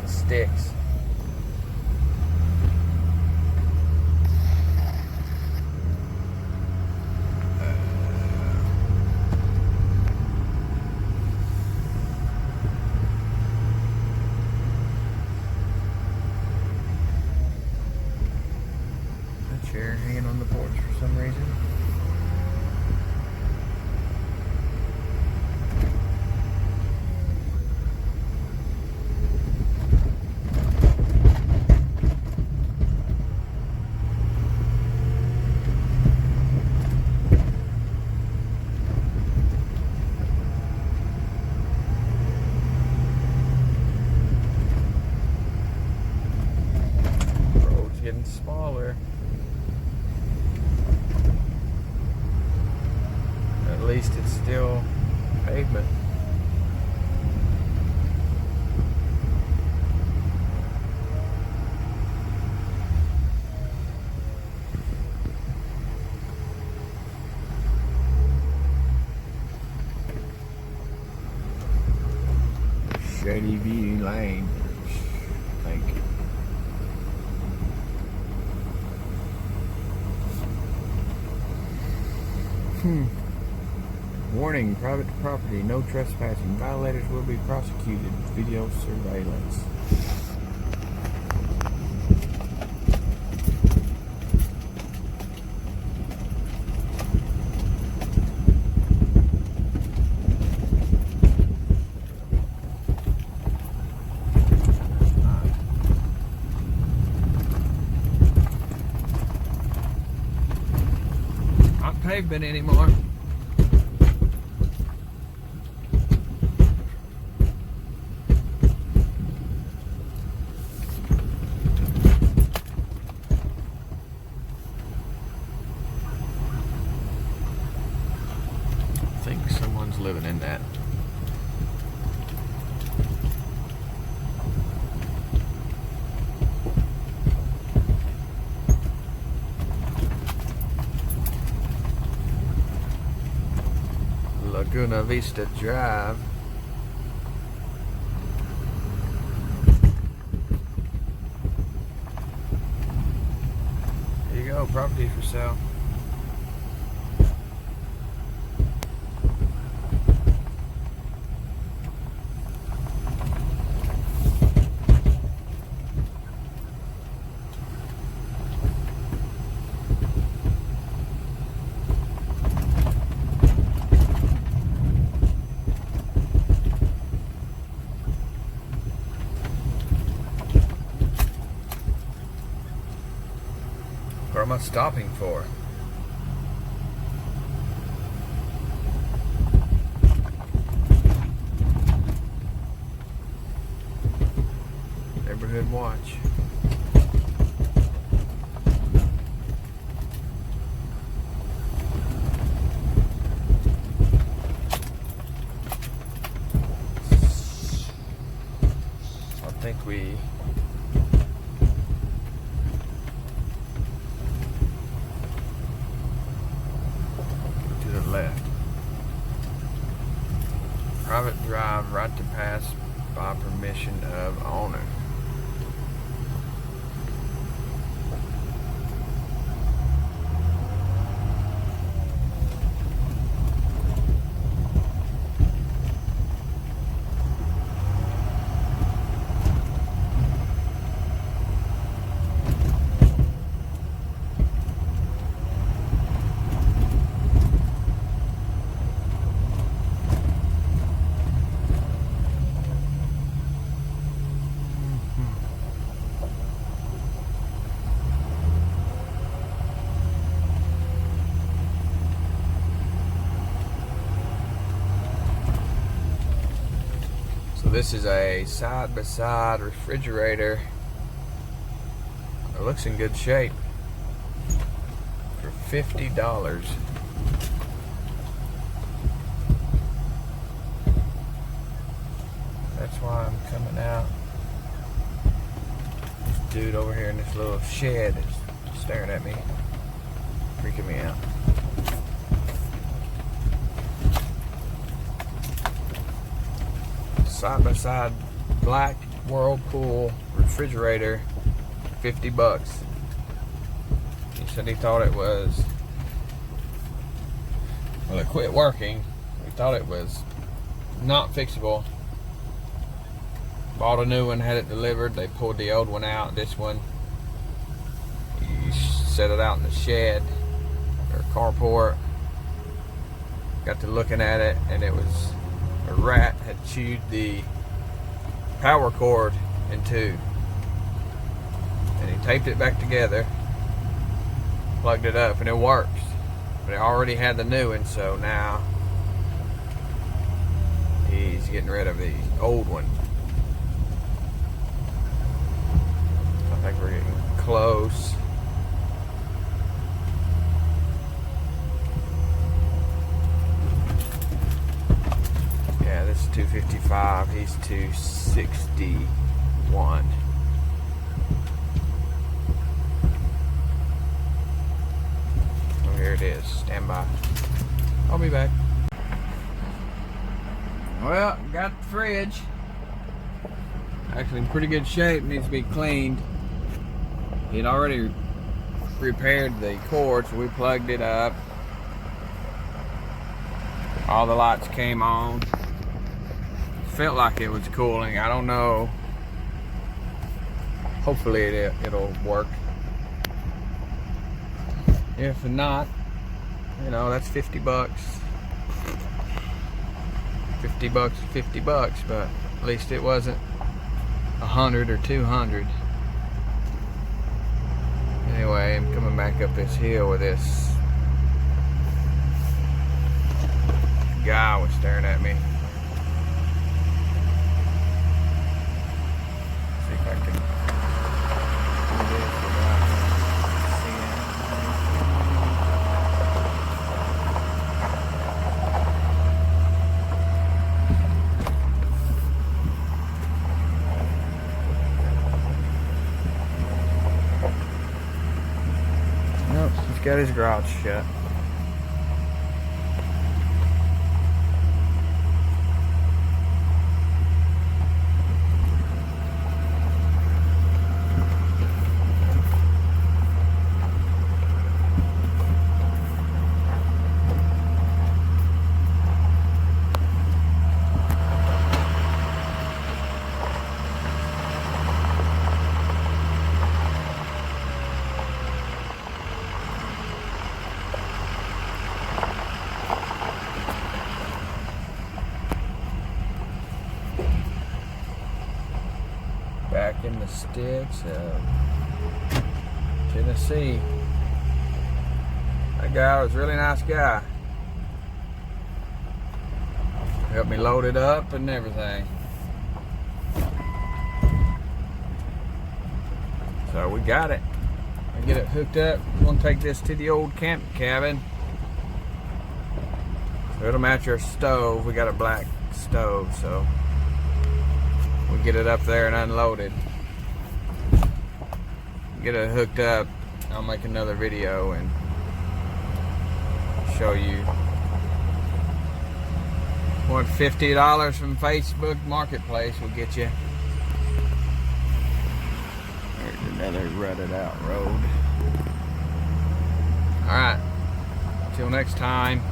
sticks. A chair hanging on the porch for some reason. Getting smaller. At least it's still pavement. Shady View Lane. Thank you. Warning, private property, no trespassing. Violators will be prosecuted. Video surveillance. Not pavement anymore. I think someone's living in that. Laguna Vista Drive. There you go, property for sale. What am I stopping for? Neighborhood watch. I think we left. Private drive, right to pass by permission of owner. So this is a side-by-side refrigerator. It looks in good shape for $50. That's why I'm coming out. This dude over here in this little shed is staring at me, freaking me out. Side by side black Whirlpool refrigerator, 50 bucks. He said he thought it was, well, it quit working. He thought it was not fixable. Bought a new one, had it delivered. They pulled the old one out. This one, you set it out in the shed or carport. Got to looking at it, and it was a rat had chewed the power cord in two, and he taped it back together, plugged it up, and it works. But it already had the new one, so now he's getting rid of the old one. I think we're getting close. Yeah, this is 255. He's 261. Oh, here it is. Stand by. I'll be back. Well, got the fridge. Actually in pretty good shape. Needs to be cleaned. He'd already repaired the cord, so we plugged it up. All the lights came on. Felt like it was cooling. I don't know. Hopefully it'll work. If not, you know, that's 50 bucks. 50 bucks, 50 bucks, but at least it wasn't 100 or 200. Anyway, I'm coming back up this hill with this guy was staring at me. See if I can do this without seeing. Nope, he's got his garage shut. Back in the sticks of Tennessee. That guy was a really nice guy. Helped me load it up and everything. So we got it. I get it hooked up. I'm gonna take this to the old camp cabin. So it'll match our stove. We got a black stove, so we'll get it up there and unloaded. Get it hooked up. I'll make another video and show you what $50 from Facebook Marketplace will get you. There's another rutted out road. Alright, till next time.